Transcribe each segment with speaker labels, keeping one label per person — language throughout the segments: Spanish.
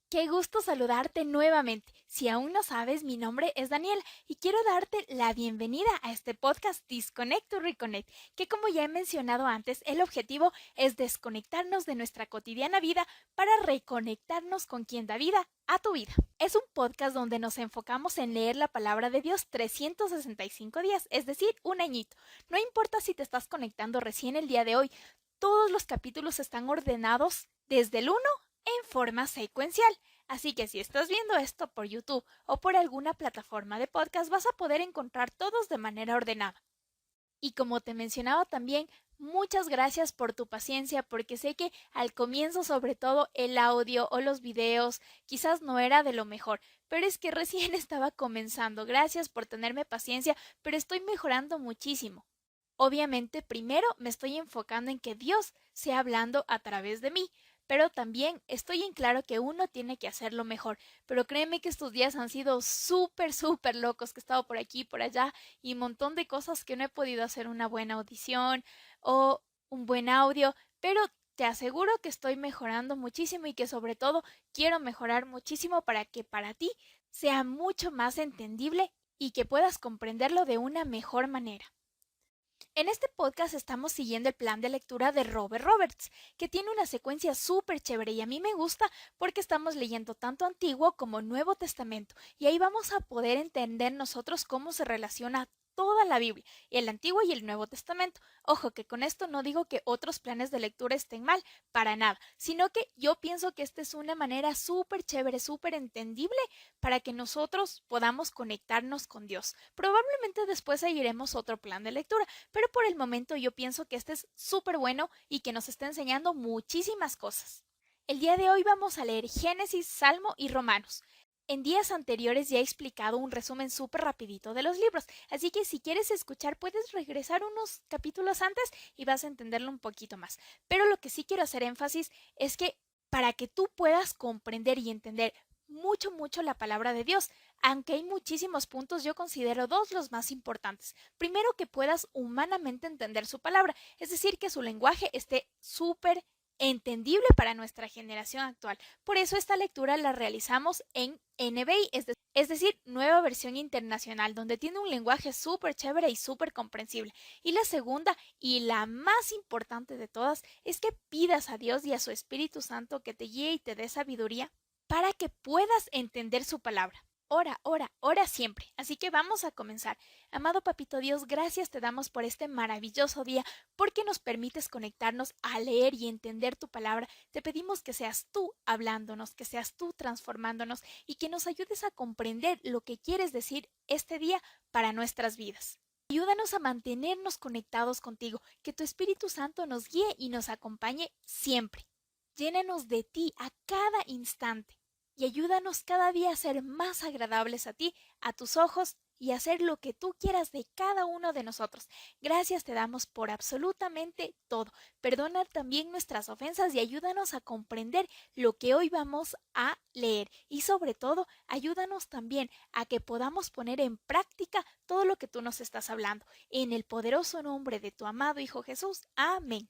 Speaker 1: Qué gusto saludarte nuevamente. Si aún no sabes, mi nombre es Daniela y quiero darte la bienvenida a este podcast Disconnect to Reconnect, que como ya he mencionado antes, el objetivo es desconectarnos de nuestra cotidiana vida para reconectarnos con quien da vida a tu vida. Es un podcast donde nos enfocamos en leer la palabra de Dios 365 días, es decir, un añito. No importa si te estás conectando recién el día de hoy, todos los capítulos están ordenados desde el 1 en forma secuencial. Así que si estás viendo esto por YouTube o por alguna plataforma de podcast, vas a poder encontrar todos de manera ordenada. Y como te mencionaba también, muchas gracias por tu paciencia, porque sé que al comienzo, sobre todo, el audio o los videos quizás no era de lo mejor, pero es que recién estaba comenzando. Gracias por tenerme paciencia, pero estoy mejorando muchísimo. Obviamente, primero me estoy enfocando en que Dios sea hablando a través de mí, pero también estoy en claro que uno tiene que hacerlo mejor. Pero créeme que estos días han sido súper locos, que he estado por aquí y por allá y un montón de cosas que no he podido hacer una buena audición o un buen audio, pero te aseguro que estoy mejorando muchísimo y que sobre todo quiero mejorar muchísimo para que para ti sea mucho más entendible y que puedas comprenderlo de una mejor manera. En este podcast estamos siguiendo el plan de lectura de Robert Roberts, que tiene una secuencia súper chévere y a mí me gusta porque estamos leyendo tanto Antiguo como Nuevo Testamento y ahí vamos a poder entender nosotros cómo se relaciona toda la Biblia, el Antiguo y el Nuevo Testamento. Ojo que con esto no digo que otros planes de lectura estén mal, para nada, sino que yo pienso que esta es una manera súper chévere, súper entendible para que nosotros podamos conectarnos con Dios. Probablemente después seguiremos otro plan de lectura, pero por el momento yo pienso que este es súper bueno y que nos está enseñando muchísimas cosas. El día de hoy vamos a leer Génesis, Salmo y Romanos. En días anteriores ya he explicado un resumen súper rapidito de los libros, así que si quieres escuchar puedes regresar unos capítulos antes y vas a entenderlo un poquito más. Pero lo que sí quiero hacer énfasis es que para que tú puedas comprender y entender mucho la palabra de Dios, aunque hay muchísimos puntos, yo considero dos los más importantes. Primero, que puedas humanamente entender su palabra, es decir, que su lenguaje esté súper entendible para nuestra generación actual. Por eso esta lectura la realizamos en NBI, es decir, nueva versión internacional, donde tiene un lenguaje súper chévere y súper comprensible. Y la segunda y la más importante de todas es que pidas a Dios y a su Espíritu Santo que te guíe y te dé sabiduría para que puedas entender su palabra. Ora siempre. Así que vamos a comenzar. Amado Papito Dios, gracias te damos por este maravilloso día, porque nos permites conectarnos a leer y entender tu palabra. Te pedimos que seas tú hablándonos, que seas tú transformándonos y que nos ayudes a comprender lo que quieres decir este día para nuestras vidas. Ayúdanos a mantenernos conectados contigo, que tu Espíritu Santo nos guíe y nos acompañe siempre. Llénanos de ti a cada instante y ayúdanos cada día a ser más agradables a ti, a tus ojos y a hacer lo que tú quieras de cada uno de nosotros. Gracias te damos por absolutamente todo. Perdona también nuestras ofensas y ayúdanos a comprender lo que hoy vamos a leer. Y sobre todo, ayúdanos también a que podamos poner en práctica todo lo que tú nos estás hablando. En el poderoso nombre de tu amado Hijo Jesús. Amén.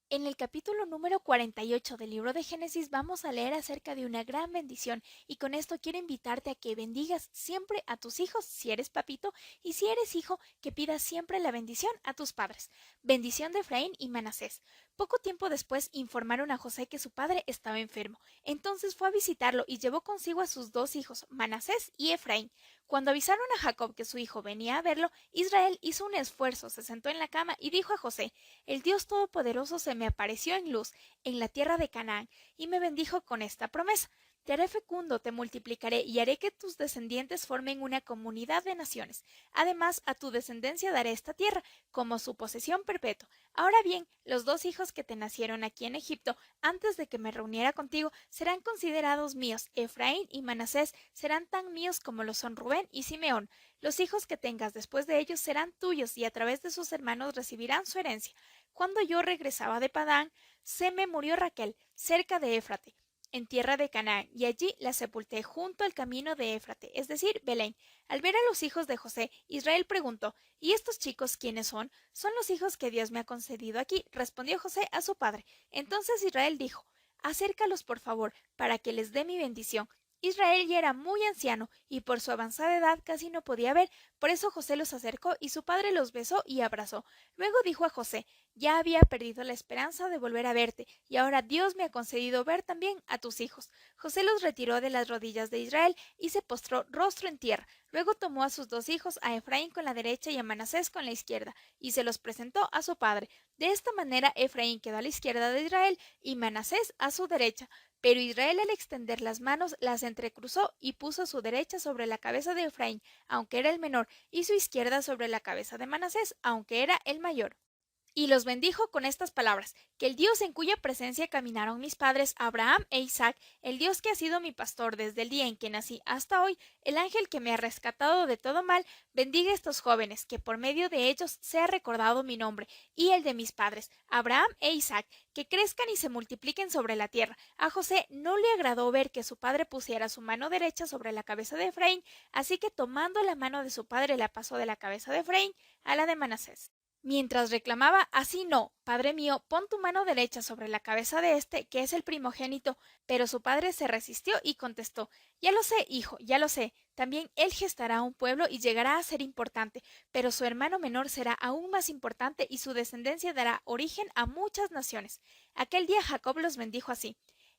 Speaker 1: En el capítulo número 48 del libro de Génesis vamos a leer acerca de una gran bendición y con esto quiero invitarte a que bendigas siempre a tus hijos si eres papito y si eres hijo que pidas siempre la bendición a tus padres. Bendición de Efraín y Manasés. Poco tiempo después informaron a José que su padre estaba enfermo. Entonces fue a visitarlo y llevó consigo a sus dos hijos, Manasés y Efraín. Cuando avisaron a Jacob que su hijo venía a verlo, Israel hizo un esfuerzo, se sentó en la cama y dijo a José: el Dios Todopoderoso se me apareció en luz en la tierra de Canaán y me bendijo con esta promesa: te haré fecundo, te multiplicaré y haré que tus descendientes formen una comunidad de naciones. Además, a tu descendencia daré esta tierra como su posesión perpetua. Ahora bien, los dos hijos que te nacieron aquí en Egipto, antes de que me reuniera contigo, serán considerados míos. Efraín y Manasés serán tan míos como lo son Rubén y Simeón. Los hijos que tengas después de ellos serán tuyos y a través de sus hermanos recibirán su herencia. Cuando yo regresaba de Padán, se me murió Raquel, cerca de Éfrate, en tierra de Canaán, y allí la sepulté junto al camino de Éfrate, es decir, Belén. Al ver a los hijos de José, Israel preguntó: ¿y estos chicos quiénes son? Son los hijos que Dios me ha concedido aquí, respondió José a su padre. Entonces Israel dijo: acércalos por favor, para que les dé mi bendición. Israel ya era muy anciano y por su avanzada edad casi no podía ver, por eso José los acercó y su padre los besó y abrazó. Luego dijo a José: ya había perdido la esperanza de volver a verte, y ahora Dios me ha concedido ver también a tus hijos. José los retiró de las rodillas de Israel y se postró rostro en tierra. Luego tomó a sus dos hijos, a Efraín con la derecha y a Manasés con la izquierda, y se los presentó a su padre. De esta manera Efraín quedó a la izquierda de Israel y Manasés a su derecha. Pero Israel al extender las manos las entrecruzó y puso su derecha sobre la cabeza de Efraín, aunque era el menor, y su izquierda sobre la cabeza de Manasés, aunque era el mayor. Y los bendijo con estas palabras: que el Dios en cuya presencia caminaron mis padres Abraham e Isaac, el Dios que ha sido mi pastor desde el día en que nací hasta hoy, el ángel que me ha rescatado de todo mal, bendiga a estos jóvenes, que por medio de ellos sea recordado mi nombre y el de mis padres Abraham e Isaac, que crezcan y se multipliquen sobre la tierra. A José no le agradó ver que su padre pusiera su mano derecha sobre la cabeza de Efraín, así que tomando la mano de su padre la pasó de la cabeza de Efraín a la de Manasés. Mientras reclamaba: así no, padre mío, pon tu mano derecha sobre la cabeza de este, que es el primogénito. Pero su padre se resistió y contestó: ya lo sé, hijo, ya lo sé. También él gestará un pueblo y llegará a ser importante, pero su hermano menor será aún más importante y su descendencia dará origen a muchas naciones. Aquel día Jacob los bendijo así: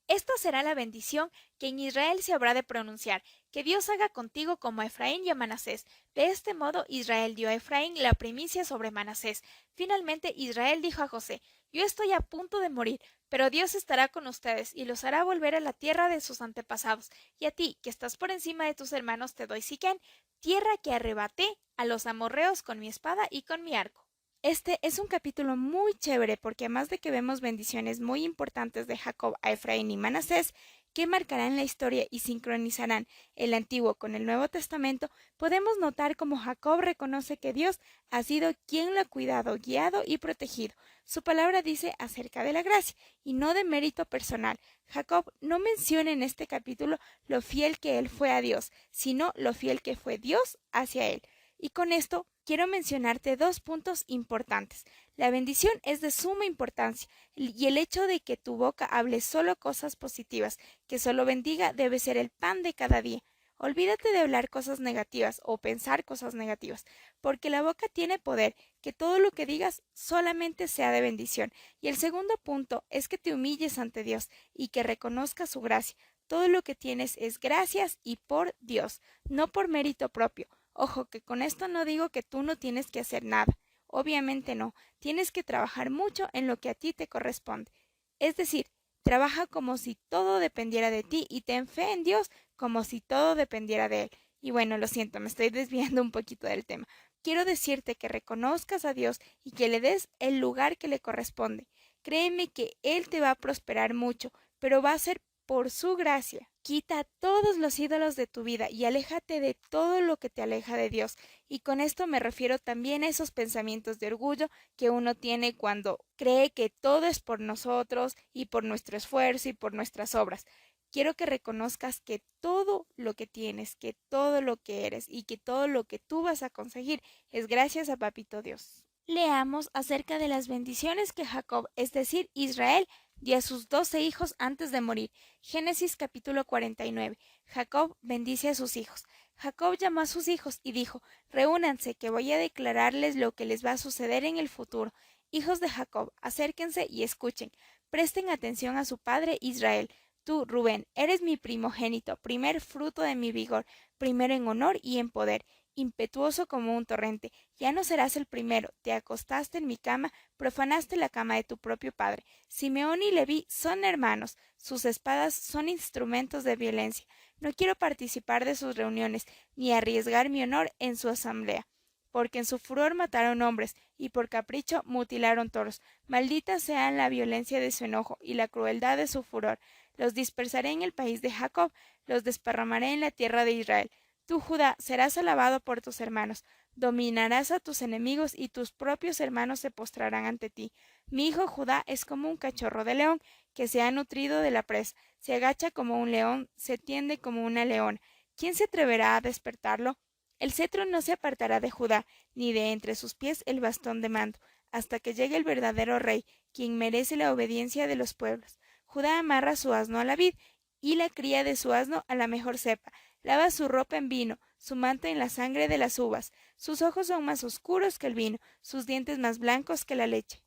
Speaker 1: esta será la bendición que en Israel se habrá de pronunciar: que Dios haga contigo como a Efraín y a Manasés. De este modo Israel dio a Efraín la primicia sobre Manasés. Finalmente Israel dijo a José: yo estoy a punto de morir, pero Dios estará con ustedes y los hará volver a la tierra de sus antepasados. Y a ti, que estás por encima de tus hermanos, te doy Siquén, tierra que arrebaté a los amorreos con mi espada y con mi arco. Este es un capítulo muy chévere porque además de que vemos bendiciones muy importantes de Jacob a Efraín y Manasés, que marcarán la historia y sincronizarán el Antiguo con el Nuevo Testamento, podemos notar cómo Jacob reconoce que Dios ha sido quien lo ha cuidado, guiado y protegido. Su palabra dice acerca de la gracia y no de mérito personal. Jacob no menciona en este capítulo lo fiel que él fue a Dios, sino lo fiel que fue Dios hacia él. Y con esto quiero mencionarte dos puntos importantes. La bendición es de suma importancia y el hecho de que tu boca hable solo cosas positivas, que solo bendiga, debe ser el pan de cada día. Olvídate de hablar cosas negativas o pensar cosas negativas, porque la boca tiene poder, que todo lo que digas solamente sea de bendición. Y el segundo punto es que te humilles ante Dios y que reconozcas su gracia. Todo lo que tienes es gracias y por Dios, no por mérito propio. Ojo, que con esto no digo que tú no tienes que hacer nada. Obviamente no. Tienes que trabajar mucho en lo que a ti te corresponde. Es decir, trabaja como si todo dependiera de ti y ten fe en Dios como si todo dependiera de Él. Y bueno, lo siento, me estoy desviando un poquito del tema. Quiero decirte que reconozcas a Dios y que le des el lugar que le corresponde. Créeme que Él te va a prosperar mucho, pero va a ser por su gracia. Quita todos los ídolos de tu vida y aléjate de todo lo que te aleja de Dios. Y con esto me refiero también a esos pensamientos de orgullo que uno tiene cuando cree que todo es por nosotros y por nuestro esfuerzo y por nuestras obras. Quiero que reconozcas que todo lo que tienes, que todo lo que eres y que todo lo que tú vas a conseguir es gracias a Papito Dios. Leamos acerca de las bendiciones que Jacob, es decir, Israel, dio a sus 12 hijos antes de morir. Génesis capítulo 49. Jacob bendice a sus hijos. Jacob llamó a sus hijos y dijo: reúnanse, que voy a declararles lo que les va a suceder en el futuro. Hijos de Jacob, acérquense y escuchen. Presten atención a su padre Israel. Tú, Rubén, eres mi primogénito, primer fruto de mi vigor, primero en honor y en poder, impetuoso como un torrente. Ya no serás el primero, te acostaste en mi cama, profanaste la cama de tu propio padre. Simeón y Leví son hermanos, sus espadas son instrumentos de violencia. No quiero participar de sus reuniones, ni arriesgar mi honor en su asamblea. Porque en su furor mataron hombres, y por capricho mutilaron toros. Maldita sean la violencia de su enojo y la crueldad de su furor. Los dispersaré en el país de Jacob, los desparramaré en la tierra de Israel. Tú, Judá, serás alabado por tus hermanos, dominarás a tus enemigos y tus propios hermanos se postrarán ante ti. Mi hijo Judá es como un cachorro de león que se ha nutrido de la presa, se agacha como un león, se tiende como una leona. ¿Quién se atreverá a despertarlo? El cetro no se apartará de Judá, ni de entre sus pies el bastón de mando, hasta que llegue el verdadero rey, quien merece la obediencia de los pueblos. Judá amarra su asno a la vid, y la cría de su asno a la mejor cepa. Lava su ropa en vino, su manto en la sangre de las uvas. Sus ojos son más oscuros que el vino, sus dientes más blancos que la leche.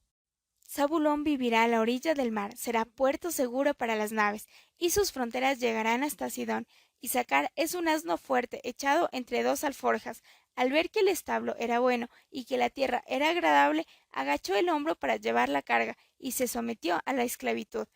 Speaker 1: Zabulón vivirá a la orilla del mar, será puerto seguro para las naves, y sus fronteras llegarán hasta Sidón. Isaacar es un asno fuerte, echado entre dos alforjas. Al ver que el establo era bueno y que la tierra era agradable, agachó el hombro para llevar la carga, y se sometió a la esclavitud.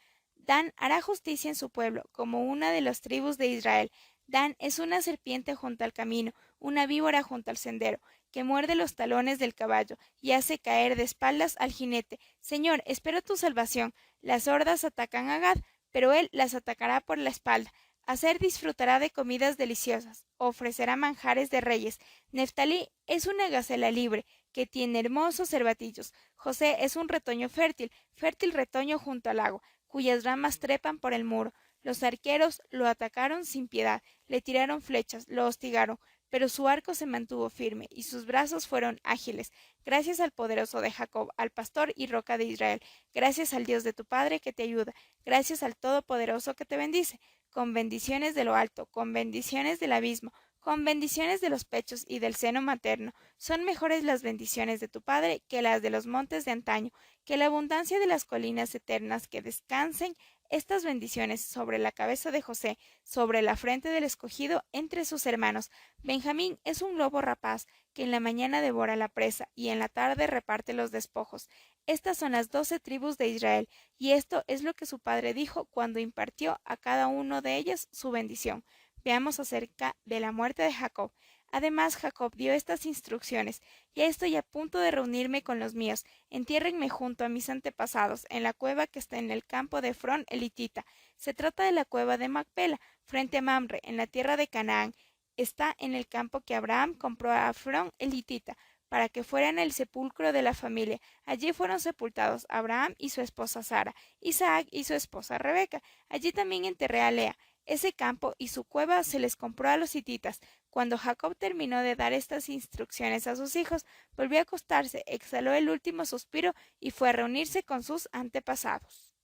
Speaker 1: Dan hará justicia en su pueblo, como una de las tribus de Israel. Dan es una serpiente junto al camino, una víbora junto al sendero, que muerde los talones del caballo y hace caer de espaldas al jinete. Señor, espero tu salvación. Las hordas atacan a Gad, pero él las atacará por la espalda. Aser disfrutará de comidas deliciosas, ofrecerá manjares de reyes. Neftalí es una gacela libre, que tiene hermosos cervatillos. José es un retoño fértil, fértil retoño junto al lago, cuyas ramas trepan por el muro. Los arqueros lo atacaron sin piedad, le tiraron flechas, lo hostigaron, pero su arco se mantuvo firme y sus brazos fueron ágiles. Gracias al poderoso de Jacob, al pastor y roca de Israel. Gracias al Dios de tu Padre que te ayuda. Gracias al Todopoderoso que te bendice. Con bendiciones de lo alto, con bendiciones del abismo, con bendiciones de los pechos y del seno materno. Son mejores las bendiciones de tu Padre que las de los montes de antaño, que la abundancia de las colinas eternas. Que descansen estas bendiciones sobre la cabeza de José, sobre la frente del escogido entre sus hermanos. Benjamín es un lobo rapaz que en la mañana devora la presa y en la tarde reparte los despojos. Estas son las 12 tribus de Israel, y esto es lo que su padre dijo cuando impartió a cada uno de ellas su bendición. Veamos acerca de la muerte de Jacob. Además, Jacob dio estas instrucciones: ya estoy a punto de reunirme con los míos. Entiérrenme junto a mis antepasados, en la cueva que está en el campo de Efrón elitita. Se trata de la cueva de Macpela, frente a Mamre, en la tierra de Canaán. Está en el campo que Abraham compró a Efrón elitita, para que fueran el sepulcro de la familia. Allí fueron sepultados Abraham y su esposa Sara, Isaac y su esposa Rebeca. Allí también enterré a Lea. Ese campo y su cueva se les compró a los hititas. Cuando Jacob terminó de dar estas instrucciones a sus hijos, volvió a acostarse, exhaló el último suspiro y fue a reunirse con sus antepasados.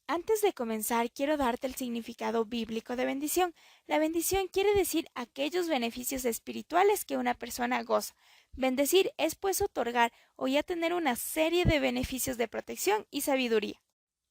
Speaker 1: Antes de comenzar, quiero darte el significado bíblico de bendición. La bendición quiere decir aquellos beneficios espirituales que una persona goza. Bendecir es pues otorgar o ya tener una serie de beneficios de protección y sabiduría,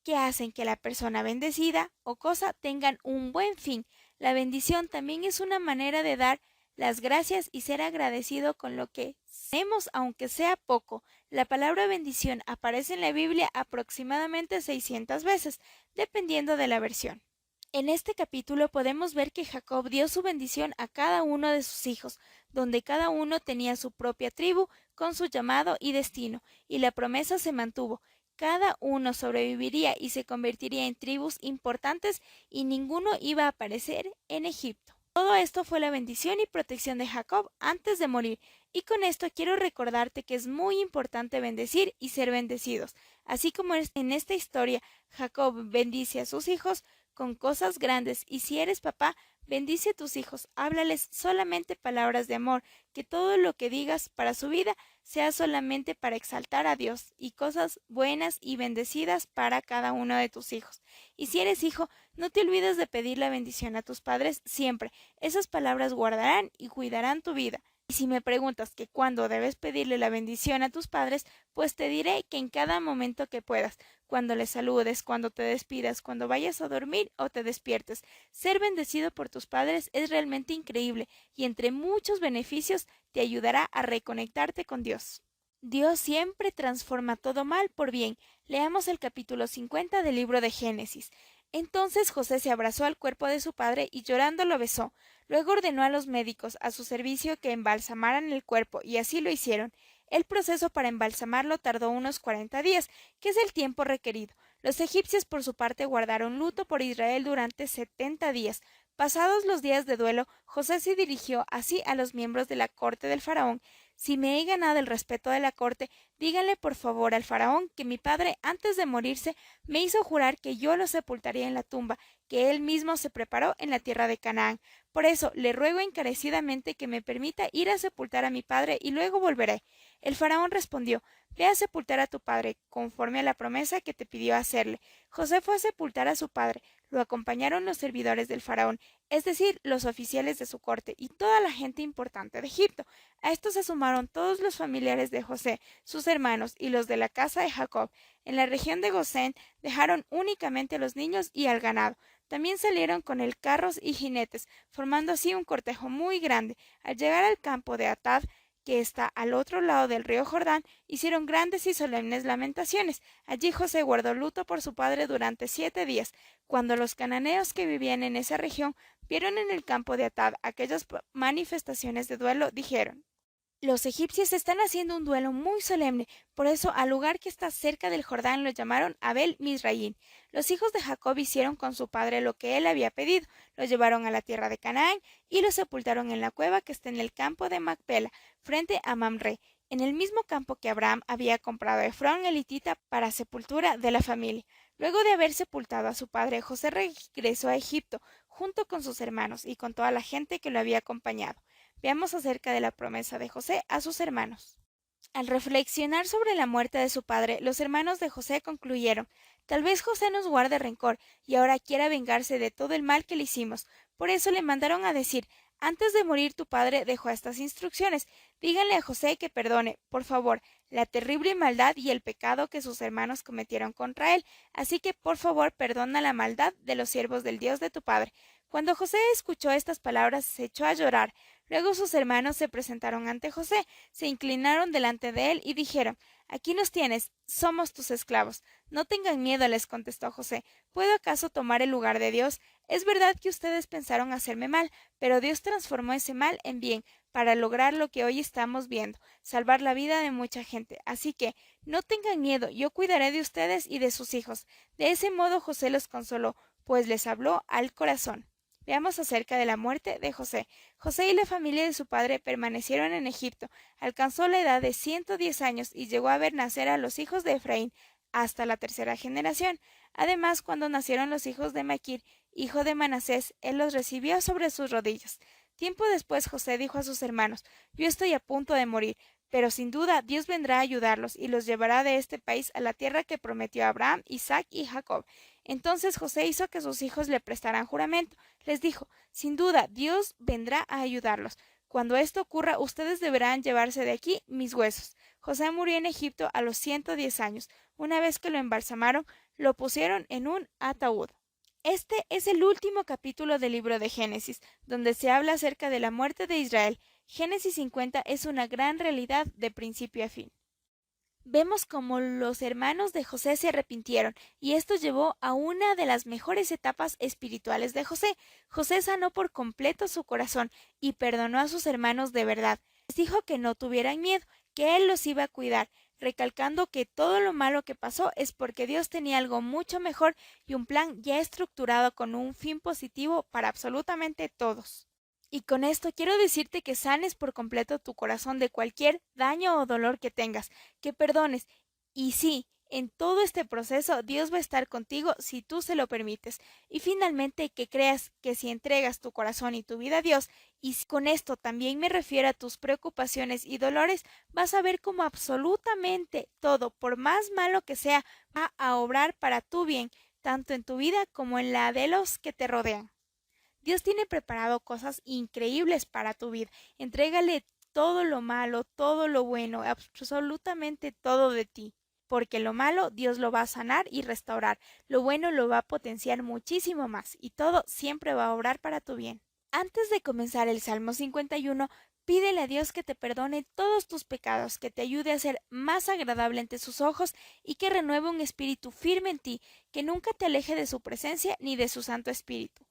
Speaker 1: que hacen que la persona bendecida o cosa tengan un buen fin. La bendición también es una manera de dar las gracias y ser agradecido con lo que tenemos, aunque sea poco. La palabra bendición aparece en la Biblia aproximadamente 600 veces, dependiendo de la versión. En este capítulo podemos ver que Jacob dio su bendición a cada uno de sus hijos, donde cada uno tenía su propia tribu con su llamado y destino, y la promesa se mantuvo. Cada uno sobreviviría y se convertiría en tribus importantes, y ninguno iba a aparecer en Egipto. Todo esto fue la bendición y protección de Jacob antes de morir, y con esto quiero recordarte que es muy importante bendecir y ser bendecidos. Así como en esta historia Jacob bendice a sus hijos con cosas grandes, y si eres papá, bendice a tus hijos, háblales solamente palabras de amor, que todo lo que digas para su vida sea solamente para exaltar a Dios, y cosas buenas y bendecidas para cada uno de tus hijos. Y si eres hijo, no te olvides de pedir la bendición a tus padres siempre. Esas palabras guardarán y cuidarán tu vida. Y si me preguntas que cuándo debes pedirle la bendición a tus padres, pues te diré que en cada momento que puedas, cuando les saludes, cuando te despidas, cuando vayas a dormir o te despiertes. Ser bendecido por tus padres es realmente increíble, y entre muchos beneficios te ayudará a reconectarte con Dios. Dios siempre transforma todo mal por bien. Leamos el capítulo 50 del libro de Génesis. Entonces José se abrazó al cuerpo de su padre y llorando lo besó. Luego ordenó a los médicos a su servicio que embalsamaran el cuerpo, y así lo hicieron. El proceso para embalsamarlo tardó unos 40 días, que es el tiempo requerido. Los egipcios por su parte guardaron luto por Israel durante 70 días. Pasados los días de duelo, José se dirigió así a los miembros de la corte del faraón: si me he ganado el respeto de la corte, díganle por favor al faraón que mi padre, antes de morirse, me hizo jurar que yo lo sepultaría en la tumba que él mismo se preparó en la tierra de Canaán. Por eso le ruego encarecidamente que me permita ir a sepultar a mi padre y luego volveré. El faraón respondió: Ve a sepultar a tu padre, conforme a la promesa que te pidió hacerle. José fue a sepultar a su padre. Lo acompañaron los servidores del faraón, es decir, los oficiales de su corte y toda la gente importante de Egipto. A esto se sumaron todos los familiares de José, sus hermanos y los de la casa de Jacob. En la región de Gosén dejaron únicamente a los niños y al ganado. También salieron con él carros y jinetes, formando así un cortejo muy grande. Al llegar al campo de Atad, que está al otro lado del río Jordán, hicieron grandes y solemnes lamentaciones. Allí José guardó luto por su padre durante 7 días. Cuando los cananeos que vivían en esa región vieron en el campo de Atad aquellas manifestaciones de duelo, dijeron: Los egipcios están haciendo un duelo muy solemne, por eso al lugar que está cerca del Jordán lo llamaron Abel Misraín. Los hijos de Jacob hicieron con su padre lo que él había pedido, lo llevaron a la tierra de Canaán y lo sepultaron en la cueva que está en el campo de Macpela, frente a Mamre, en el mismo campo que Abraham había comprado a Efrón el hitita para sepultura de la familia. Luego de haber sepultado a su padre, José regresó a Egipto, junto con sus hermanos y con toda la gente que lo había acompañado. Veamos acerca de la promesa de José a sus hermanos. Al reflexionar sobre la muerte de su padre, los hermanos de José concluyeron: Tal vez José nos guarde rencor y ahora quiera vengarse de todo el mal que le hicimos. Por eso le mandaron a decir: Antes de morir tu padre dejó estas instrucciones. Díganle a José que perdone, por favor, la terrible maldad y el pecado que sus hermanos cometieron contra él. Así que, por favor, perdona la maldad de los siervos del Dios de tu padre. Cuando José escuchó estas palabras, se echó a llorar. Luego sus hermanos se presentaron ante José, se inclinaron delante de él y dijeron: Aquí nos tienes, somos tus esclavos. No tengan miedo, les contestó José. ¿Puedo acaso tomar el lugar de Dios? Es verdad que ustedes pensaron hacerme mal, pero Dios transformó ese mal en bien, para lograr lo que hoy estamos viendo, salvar la vida de mucha gente. Así que, no tengan miedo, yo cuidaré de ustedes y de sus hijos. De ese modo José los consoló, pues les habló al corazón. Veamos acerca de la muerte de José. José y la familia de su padre permanecieron en Egipto. Alcanzó la edad de 110 años y llegó a ver nacer a los hijos de Efraín hasta la tercera generación. Además, cuando nacieron los hijos de Maquir, hijo de Manasés, él los recibió sobre sus rodillas. Tiempo después José dijo a sus hermanos: Yo estoy a punto de morir, pero sin duda Dios vendrá a ayudarlos y los llevará de este país a la tierra que prometió a Abraham, Isaac y Jacob. Entonces José hizo que sus hijos le prestaran juramento. Les dijo: Sin duda Dios vendrá a ayudarlos. Cuando esto ocurra, ustedes deberán llevarse de aquí mis huesos. José murió en Egipto a los 110 años. Una vez que lo embalsamaron, lo pusieron en un ataúd. Este es el último capítulo del libro de Génesis, donde se habla acerca de la muerte de Israel. Génesis 50 es una gran realidad de principio a fin. Vemos cómo los hermanos de José se arrepintieron, y esto llevó a una de las mejores etapas espirituales de José. José sanó por completo su corazón y perdonó a sus hermanos de verdad. Les dijo que no tuvieran miedo, que él los iba a cuidar, recalcando que todo lo malo que pasó es porque Dios tenía algo mucho mejor y un plan ya estructurado con un fin positivo para absolutamente todos. Y con esto quiero decirte que sanes por completo tu corazón de cualquier daño o dolor que tengas, que perdones. Y sí, en todo este proceso Dios va a estar contigo si tú se lo permites. Y finalmente que creas que si entregas tu corazón y tu vida a Dios, y con esto también me refiero a tus preocupaciones y dolores, vas a ver cómo absolutamente todo, por más malo que sea, va a obrar para tu bien, tanto en tu vida como en la de los que te rodean. Dios tiene preparado cosas increíbles para tu vida. Entrégale todo lo malo, todo lo bueno, absolutamente todo de ti. Porque lo malo Dios lo va a sanar y restaurar. Lo bueno lo va a potenciar muchísimo más. Y todo siempre va a obrar para tu bien. Antes de comenzar el Salmo 51, pídele a Dios que te perdone todos tus pecados, que te ayude a ser más agradable ante sus ojos y que renueve un espíritu firme en ti, que nunca te aleje de su presencia ni de su Santo Espíritu.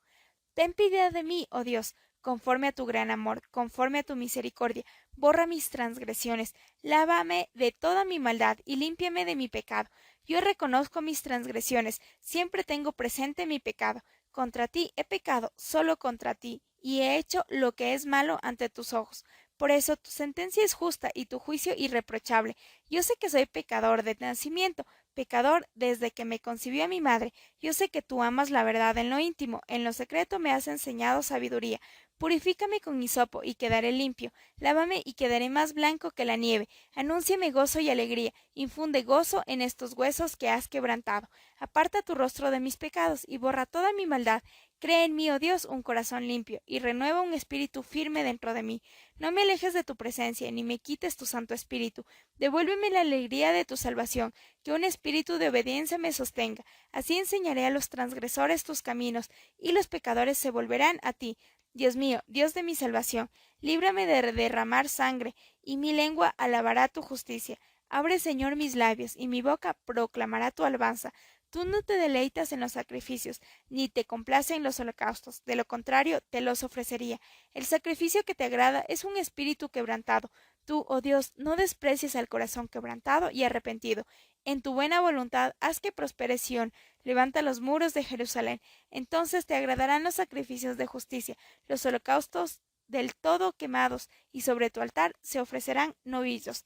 Speaker 1: Ten piedad de mí, oh Dios, conforme a tu gran amor, conforme a tu misericordia. Borra mis transgresiones, lávame de toda mi maldad y límpiame de mi pecado. Yo reconozco mis transgresiones, siempre tengo presente mi pecado. Contra ti he pecado, solo contra ti, y he hecho lo que es malo ante tus ojos. Por eso tu sentencia es justa y tu juicio irreprochable. Yo sé que soy pecador de nacimiento, pecador desde que me concibió mi madre. Yo sé que tú amas la verdad en lo íntimo, en lo secreto me has enseñado sabiduría. Purifícame con hisopo y quedaré limpio. Lávame y quedaré más blanco que la nieve. Anúnciame gozo y alegría. Infunde gozo en estos huesos que has quebrantado. Aparta tu rostro de mis pecados y borra toda mi maldad. Crea en mí, oh Dios, un corazón limpio, y renueva un espíritu firme dentro de mí. No me alejes de tu presencia, ni me quites tu Santo Espíritu. Devuélveme la alegría de tu salvación, que un espíritu de obediencia me sostenga. Así enseñaré a los transgresores tus caminos, y los pecadores se volverán a ti. Dios mío, Dios de mi salvación, líbrame de derramar sangre, y mi lengua alabará tu justicia. Abre, Señor, mis labios, y mi boca proclamará tu alabanza. Tú no te deleitas en los sacrificios, ni te complace en los holocaustos, de lo contrario te los ofrecería. El sacrificio que te agrada es un espíritu quebrantado. Tú, oh Dios, no desprecies al corazón quebrantado y arrepentido. En tu buena voluntad haz que prospere Sión, levanta los muros de Jerusalén. Entonces te agradarán los sacrificios de justicia, los holocaustos del todo quemados, y sobre tu altar se ofrecerán novillos.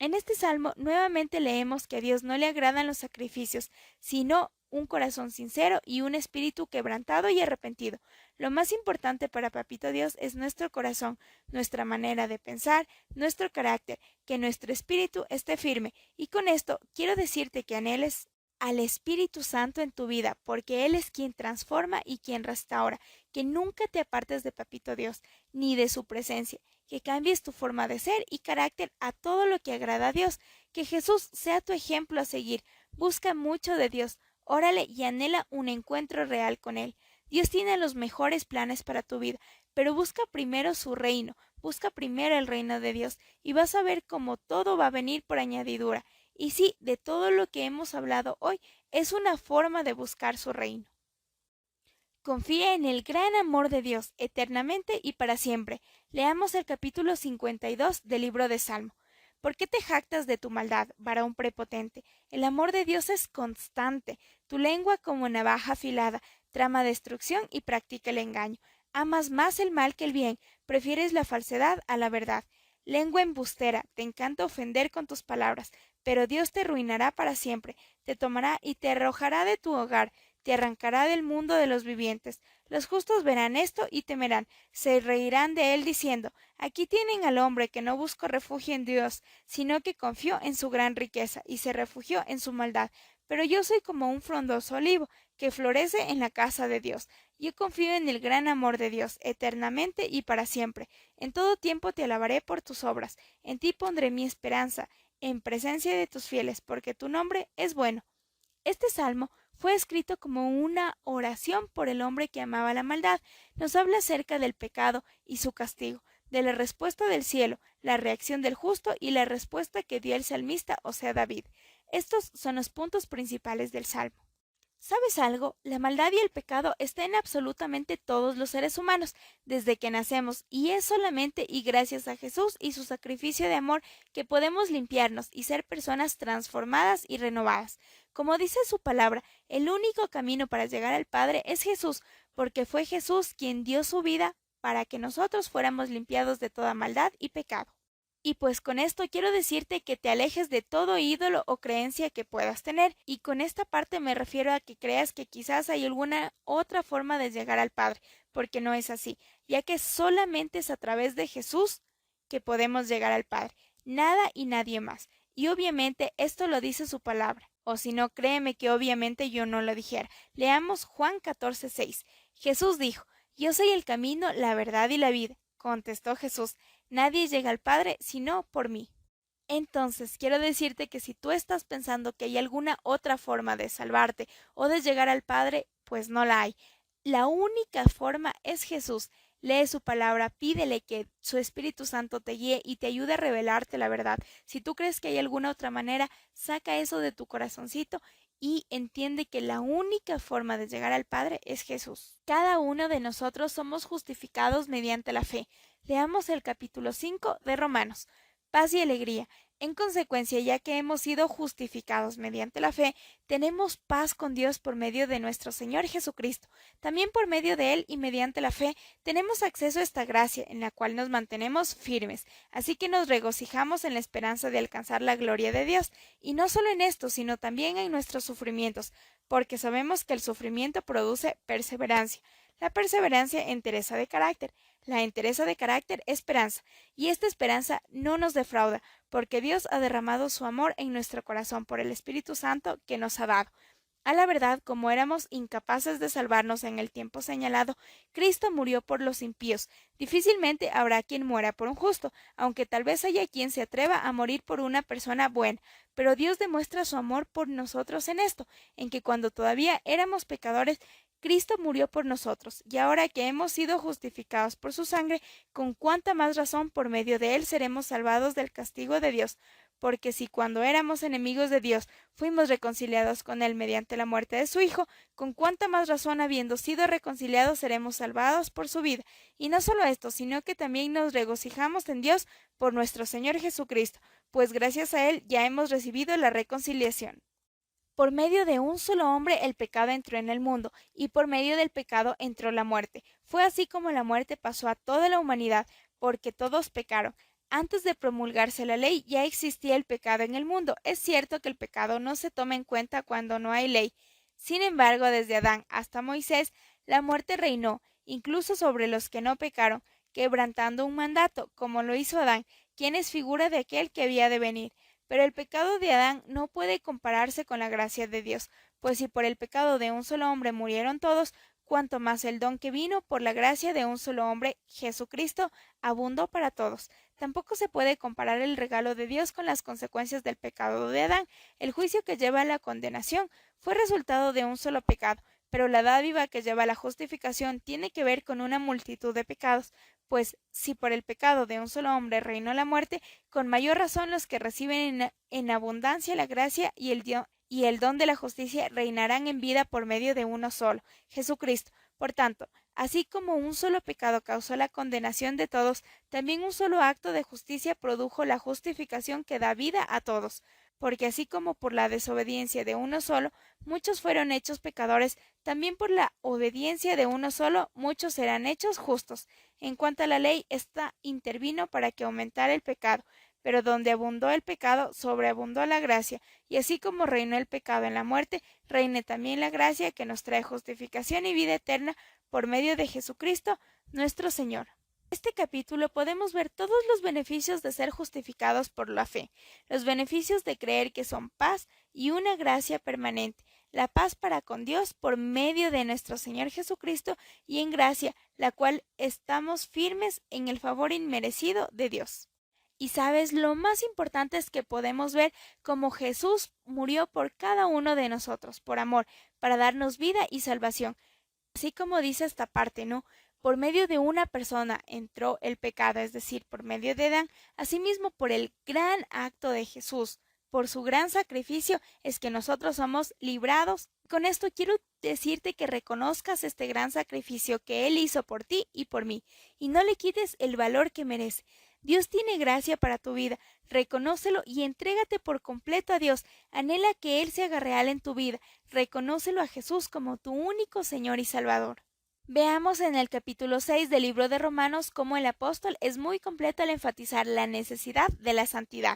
Speaker 1: En este salmo nuevamente leemos que a Dios no le agradan los sacrificios, sino un corazón sincero y un espíritu quebrantado y arrepentido. Lo más importante para Papito Dios es nuestro corazón, nuestra manera de pensar, nuestro carácter, que nuestro espíritu esté firme. Y con esto quiero decirte que anheles al Espíritu Santo en tu vida, porque Él es quien transforma y quien restaura, que nunca te apartes de Papito Dios, ni de su presencia, que cambies tu forma de ser y carácter a todo lo que agrada a Dios, que Jesús sea tu ejemplo a seguir. Busca mucho de Dios, órale y anhela un encuentro real con Él. Dios tiene los mejores planes para tu vida, pero busca primero su reino, busca primero el reino de Dios, y vas a ver cómo todo va a venir por añadidura. Y sí, de todo lo que hemos hablado hoy, es una forma de buscar su reino. Confía en el gran amor de Dios, eternamente y para siempre. Leamos el capítulo 52 del libro de Salmo. ¿Por qué te jactas de tu maldad, varón prepotente? El amor de Dios es constante. Tu lengua como navaja afilada, trama destrucción y practica el engaño. Amas más el mal que el bien, prefieres la falsedad a la verdad. Lengua embustera, te encanta ofender con tus palabras, pero Dios te arruinará para siempre, te tomará y te arrojará de tu hogar, te arrancará del mundo de los vivientes. Los justos verán esto y temerán, se reirán de él diciendo, aquí tienen al hombre que no buscó refugio en Dios, sino que confió en su gran riqueza y se refugió en su maldad. Pero yo soy como un frondoso olivo que florece en la casa de Dios. Yo confío en el gran amor de Dios, eternamente y para siempre. En todo tiempo te alabaré por tus obras, en ti pondré mi esperanza, en presencia de tus fieles, porque tu nombre es bueno. Este salmo fue escrito como una oración por el hombre que amaba la maldad. Nos habla acerca del pecado y su castigo, de la respuesta del cielo, la reacción del justo y la respuesta que dio el salmista, o sea, David. Estos son los puntos principales del salmo. ¿Sabes algo? La maldad y el pecado está en absolutamente todos los seres humanos desde que nacemos, y es solamente y gracias a Jesús y su sacrificio de amor que podemos limpiarnos y ser personas transformadas y renovadas. Como dice su palabra, el único camino para llegar al Padre es Jesús, porque fue Jesús quien dio su vida para que nosotros fuéramos limpiados de toda maldad y pecado. Y pues con esto quiero decirte que te alejes de todo ídolo o creencia que puedas tener, y con esta parte me refiero a que creas que quizás hay alguna otra forma de llegar al Padre, porque no es así, ya que solamente es a través de Jesús que podemos llegar al Padre, nada y nadie más. Y obviamente esto lo dice su palabra, o si no, créeme que obviamente yo no lo dijera. Leamos Juan 14:6. Jesús dijo, yo soy el camino, la verdad y la vida. Contestó Jesús, nadie llega al Padre sino por mí. Entonces, quiero decirte que si tú estás pensando que hay alguna otra forma de salvarte o de llegar al Padre, pues no la hay. La única forma es Jesús. Lee su palabra, pídele que su Espíritu Santo te guíe y te ayude a revelarte la verdad. Si tú crees que hay alguna otra manera, saca eso de tu corazoncito y entiende que la única forma de llegar al Padre es Jesús. Cada uno de nosotros somos justificados mediante la fe. Leamos el capítulo 5 de Romanos. Paz y alegría. En consecuencia, ya que hemos sido justificados mediante la fe, tenemos paz con Dios por medio de nuestro Señor Jesucristo. También por medio de Él y mediante la fe, tenemos acceso a esta gracia en la cual nos mantenemos firmes. Así que nos regocijamos en la esperanza de alcanzar la gloria de Dios. Y no solo en esto, sino también en nuestros sufrimientos, porque sabemos que el sufrimiento produce perseverancia. La perseverancia, entereza de carácter. La entereza de carácter, esperanza. Y esta esperanza no nos defrauda, porque Dios ha derramado su amor en nuestro corazón por el Espíritu Santo que nos ha dado. A la verdad, como éramos incapaces de salvarnos en el tiempo señalado, Cristo murió por los impíos. Difícilmente habrá quien muera por un justo, aunque tal vez haya quien se atreva a morir por una persona buena. Pero Dios demuestra su amor por nosotros en esto, en que cuando todavía éramos pecadores, Cristo murió por nosotros, y ahora que hemos sido justificados por su sangre, con cuánta más razón por medio de él seremos salvados del castigo de Dios. Porque si cuando éramos enemigos de Dios fuimos reconciliados con él mediante la muerte de su Hijo, con cuánta más razón habiendo sido reconciliados seremos salvados por su vida. Y no solo esto, sino que también nos regocijamos en Dios por nuestro Señor Jesucristo, pues gracias a él ya hemos recibido la reconciliación. Por medio de un solo hombre el pecado entró en el mundo, y por medio del pecado entró la muerte. Fue así como la muerte pasó a toda la humanidad, porque todos pecaron. Antes de promulgarse la ley ya existía el pecado en el mundo. Es cierto que el pecado no se toma en cuenta cuando no hay ley. Sin embargo, desde Adán hasta Moisés, la muerte reinó, incluso sobre los que no pecaron, quebrantando un mandato, como lo hizo Adán, quien es figura de aquel que había de venir. Pero el pecado de Adán no puede compararse con la gracia de Dios, pues si por el pecado de un solo hombre murieron todos, cuanto más el don que vino por la gracia de un solo hombre, Jesucristo, abundó para todos. Tampoco se puede comparar el regalo de Dios con las consecuencias del pecado de Adán. El juicio que lleva a la condenación fue resultado de un solo pecado, pero la dádiva que lleva a la justificación tiene que ver con una multitud de pecados, pues si por el pecado de un solo hombre reinó la muerte, con mayor razón los que reciben en abundancia la gracia y el don de la justicia reinarán en vida por medio de uno solo, Jesucristo. Por tanto, así como un solo pecado causó la condenación de todos, también un solo acto de justicia produjo la justificación que da vida a todos. Porque así como por la desobediencia de uno solo, muchos fueron hechos pecadores, también por la obediencia de uno solo, muchos serán hechos justos. En cuanto a la ley, ésta intervino para que aumentara el pecado, pero donde abundó el pecado, sobreabundó la gracia, y así como reinó el pecado en la muerte, reine también la gracia que nos trae justificación y vida eterna por medio de Jesucristo, nuestro Señor. En este capítulo podemos ver todos los beneficios de ser justificados por la fe, los beneficios de creer que son paz y una gracia permanente, la paz para con Dios por medio de nuestro Señor Jesucristo y en gracia, la cual estamos firmes en el favor inmerecido de Dios. Y sabes, lo más importante es que podemos ver cómo Jesús murió por cada uno de nosotros, por amor, para darnos vida y salvación. Así como dice esta parte, ¿no? Por medio de una persona entró el pecado, es decir, por medio de Adán, asimismo por el gran acto de Jesús, por su gran sacrificio, es que nosotros somos librados. Con esto quiero decirte que reconozcas este gran sacrificio que Él hizo por ti y por mí, y no le quites el valor que merece. Dios tiene gracia para tu vida, reconócelo y entrégate por completo a Dios. Anhela que Él se haga real en tu vida, reconócelo a Jesús como tu único Señor y Salvador. Veamos en el capítulo 6 del libro de Romanos cómo el apóstol es muy completo al enfatizar la necesidad de la santidad.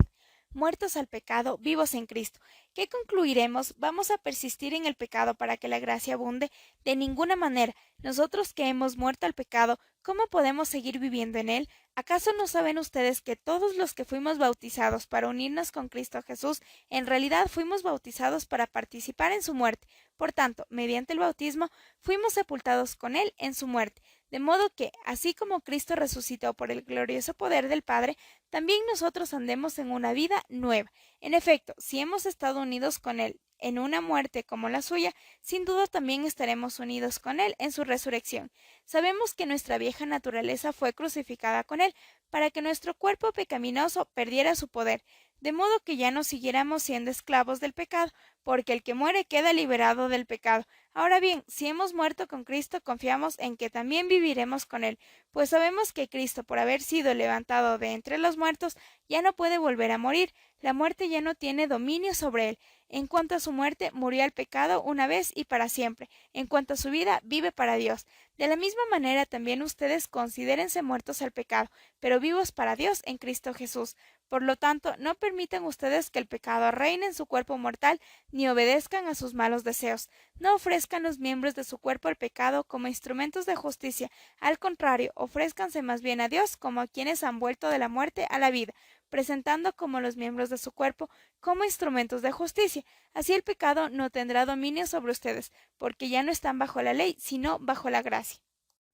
Speaker 1: Muertos al pecado, vivos en Cristo. ¿Qué concluiremos? ¿Vamos a persistir en el pecado para que la gracia abunde? De ninguna manera. Nosotros que hemos muerto al pecado, ¿cómo podemos seguir viviendo en él? ¿Acaso no saben ustedes que todos los que fuimos bautizados para unirnos con Cristo Jesús, en realidad fuimos bautizados para participar en su muerte? Por tanto, mediante el bautismo, fuimos sepultados con él en su muerte. De modo que, así como Cristo resucitó por el glorioso poder del Padre, también nosotros andemos en una vida nueva. En efecto, si hemos estado unidos con Él en una muerte como la suya, sin duda también estaremos unidos con Él en su resurrección. Sabemos que nuestra vieja naturaleza fue crucificada con Él, para que nuestro cuerpo pecaminoso perdiera su poder. de modo que ya no siguiéramos siendo esclavos del pecado, porque el que muere queda liberado del pecado. Ahora bien, si hemos muerto con Cristo, confiamos en que también viviremos con Él, pues sabemos que Cristo, por haber sido levantado de entre los muertos, ya no puede volver a morir. La muerte ya no tiene dominio sobre Él. En cuanto a su muerte, murió al pecado una vez y para siempre. En cuanto a su vida, vive para Dios. De la misma manera también ustedes considérense muertos al pecado, pero vivos para Dios en Cristo Jesús. Por lo tanto, no permitan ustedes que el pecado reine en su cuerpo mortal, ni obedezcan a sus malos deseos. No ofrezcan los miembros de su cuerpo al pecado como instrumentos de justicia. Al contrario, ofrézcanse más bien a Dios como a quienes han vuelto de la muerte a la vida, presentando como los miembros de su cuerpo como instrumentos de justicia. Así el pecado no tendrá dominio sobre ustedes, porque ya no están bajo la ley, sino bajo la gracia.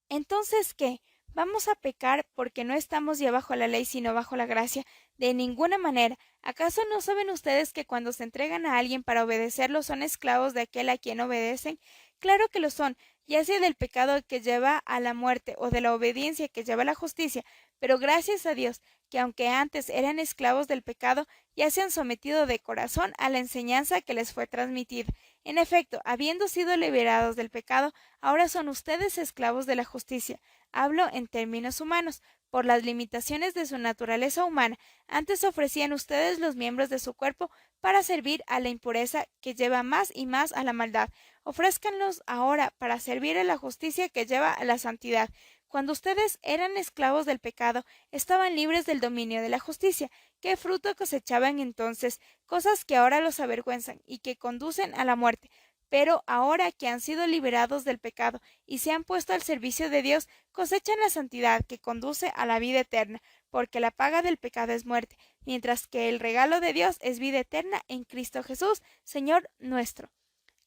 Speaker 1: Entonces, ¿qué? ¿Vamos a pecar porque no estamos ya bajo la ley, sino bajo la gracia? De ninguna manera. ¿Acaso no saben ustedes que cuando se entregan a alguien para obedecerlo son esclavos de aquel a quien obedecen? Claro que lo son, ya sea del pecado que lleva a la muerte o de la obediencia que lleva a la justicia, pero gracias a Dios, que aunque antes eran esclavos del pecado, ya se han sometido de corazón a la enseñanza que les fue transmitida. En efecto, habiendo sido liberados del pecado, ahora son ustedes esclavos de la justicia. Hablo en términos humanos, por las limitaciones de su naturaleza humana. Antes ofrecían ustedes los miembros de su cuerpo para servir a la impureza que lleva más y más a la maldad. Ofrézcanlos ahora para servir a la justicia que lleva a la santidad. Cuando ustedes eran esclavos del pecado, estaban libres del dominio de la justicia. ¿Qué fruto cosechaban entonces? Cosas que ahora los avergüenzan y que conducen a la muerte. Pero ahora que han sido liberados del pecado y se han puesto al servicio de Dios, cosechan la santidad que conduce a la vida eterna, porque la paga del pecado es muerte, mientras que el regalo de Dios es vida eterna en Cristo Jesús, Señor nuestro.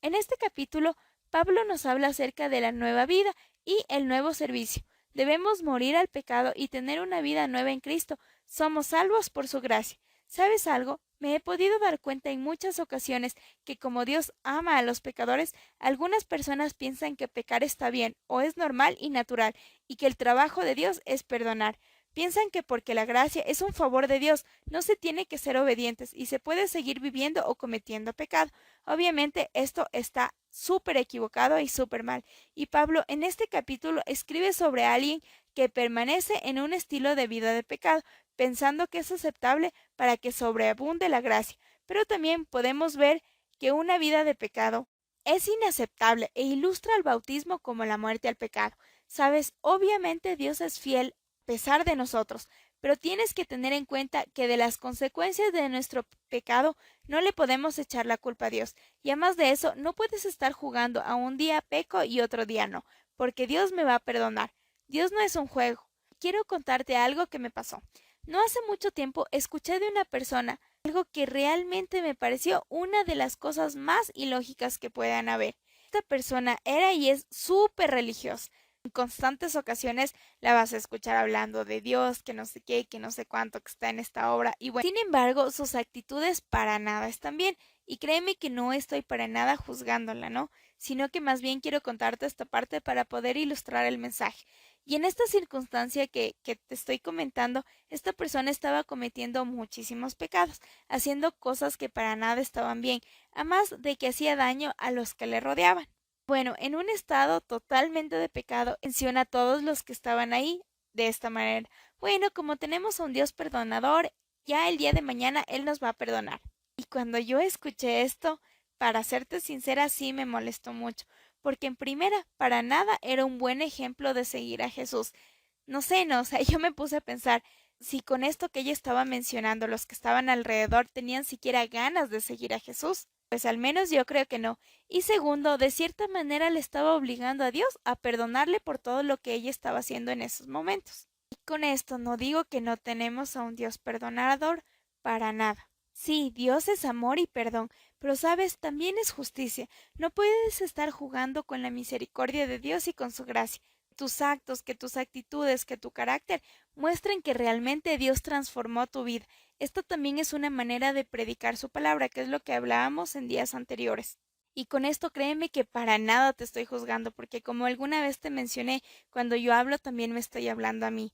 Speaker 1: En este capítulo, Pablo nos habla acerca de la nueva vida y el nuevo servicio. Debemos morir al pecado y tener una vida nueva en Cristo. Somos salvos por su gracia. ¿Sabes algo? Me he podido dar cuenta en muchas ocasiones que como Dios ama a los pecadores, algunas personas piensan que pecar está bien o es normal y natural, y que el trabajo de Dios es perdonar. Piensan que porque la gracia es un favor de Dios, no se tiene que ser obedientes y se puede seguir viviendo o cometiendo pecado. Obviamente esto está súper equivocado y súper mal. Y Pablo en este capítulo escribe sobre alguien que permanece en un estilo de vida de pecado, pensando que es aceptable para que sobreabunde la gracia. Pero también podemos ver que una vida de pecado es inaceptable e ilustra el bautismo como la muerte al pecado. Sabes, obviamente Dios es fiel a pesar de nosotros, pero tienes que tener en cuenta que de las consecuencias de nuestro pecado no le podemos echar la culpa a Dios. Y además de eso, no puedes estar jugando a un día peco y otro día no, porque Dios me va a perdonar. Dios no es un juego. Quiero contarte algo que me pasó. No hace mucho tiempo escuché de una persona algo que realmente me pareció una de las cosas más ilógicas que puedan haber. Esta persona era y es súper religiosa. En constantes ocasiones la vas a escuchar hablando de Dios, que no sé qué, que no sé cuánto que está en esta obra. Y bueno, sin embargo, sus actitudes para nada están bien. Y créeme que no estoy para nada juzgándola, ¿no? Sino que más bien quiero contarte esta parte para poder ilustrar el mensaje. Y en esta circunstancia que te estoy comentando, esta persona estaba cometiendo muchísimos pecados, haciendo cosas que para nada estaban bien, además de que hacía daño a los que le rodeaban. Bueno, en un estado totalmente de pecado, menciona a todos los que estaban ahí de esta manera. Bueno, como tenemos a un Dios perdonador, ya el día de mañana Él nos va a perdonar. Y cuando yo escuché esto, para serte sincera, sí me molestó mucho, porque en primera, para nada era un buen ejemplo de seguir a Jesús. No sé, no, o sea, yo me puse a pensar, si con esto que ella estaba mencionando, los que estaban alrededor tenían siquiera ganas de seguir a Jesús. Pues al menos yo creo que no. Y segundo, de cierta manera le estaba obligando a Dios a perdonarle por todo lo que ella estaba haciendo en esos momentos. Y con esto no digo que no tenemos a un Dios perdonador, para nada. Sí, Dios es amor y perdón, pero sabes, también es justicia. No puedes estar jugando con la misericordia de Dios y con su gracia. Tus actos, que tus actitudes, que tu carácter muestren que realmente Dios transformó tu vida. Esto también es una manera de predicar su palabra, que es lo que hablábamos en días anteriores. Y con esto créeme que para nada te estoy juzgando, porque como alguna vez te mencioné, cuando yo hablo también me estoy hablando a mí.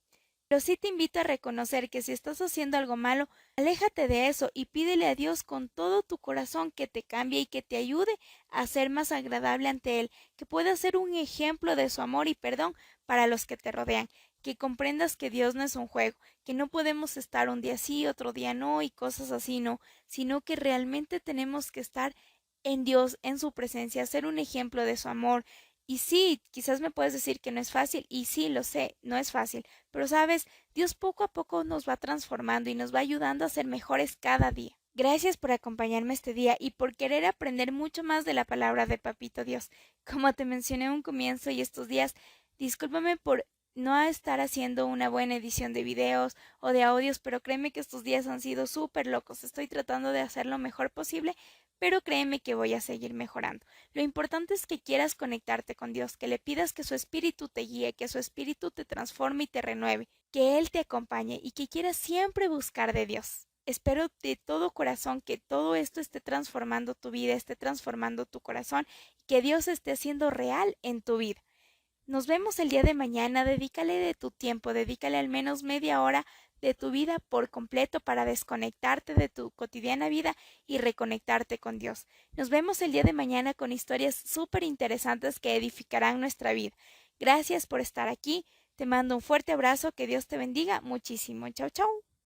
Speaker 1: Pero sí te invito a reconocer que si estás haciendo algo malo, aléjate de eso y pídele a Dios con todo tu corazón que te cambie y que te ayude a ser más agradable ante Él, que puedas ser un ejemplo de su amor y perdón para los que te rodean, que comprendas que Dios no es un juego, que no podemos estar un día sí, otro día no y cosas así, no, sino que realmente tenemos que estar en Dios, en su presencia, ser un ejemplo de su amor. Y sí, quizás me puedes decir que no es fácil, y sí, lo sé, no es fácil, pero sabes, Dios poco a poco nos va transformando y nos va ayudando a ser mejores cada día. Gracias por acompañarme este día y por querer aprender mucho más de la palabra de Papito Dios. Como te mencioné en un comienzo y estos días, discúlpame por no estar haciendo una buena edición de videos o de audios, pero créeme que estos días han sido súper locos. Estoy tratando de hacer lo mejor posible, pero créeme que voy a seguir mejorando. Lo importante es que quieras conectarte con Dios, que le pidas que su espíritu te guíe, que su espíritu te transforme y te renueve, que Él te acompañe y que quieras siempre buscar de Dios. Espero de todo corazón que todo esto esté transformando tu vida, esté transformando tu corazón y que Dios esté haciendo real en tu vida. Nos vemos el día de mañana, dedícale de tu tiempo, dedícale al menos media hora de tu vida por completo para desconectarte de tu cotidiana vida y reconectarte con Dios. Nos vemos el día de mañana con historias súper interesantes que edificarán nuestra vida. Gracias por estar aquí, te mando un fuerte abrazo, que Dios te bendiga muchísimo. Chao, chao.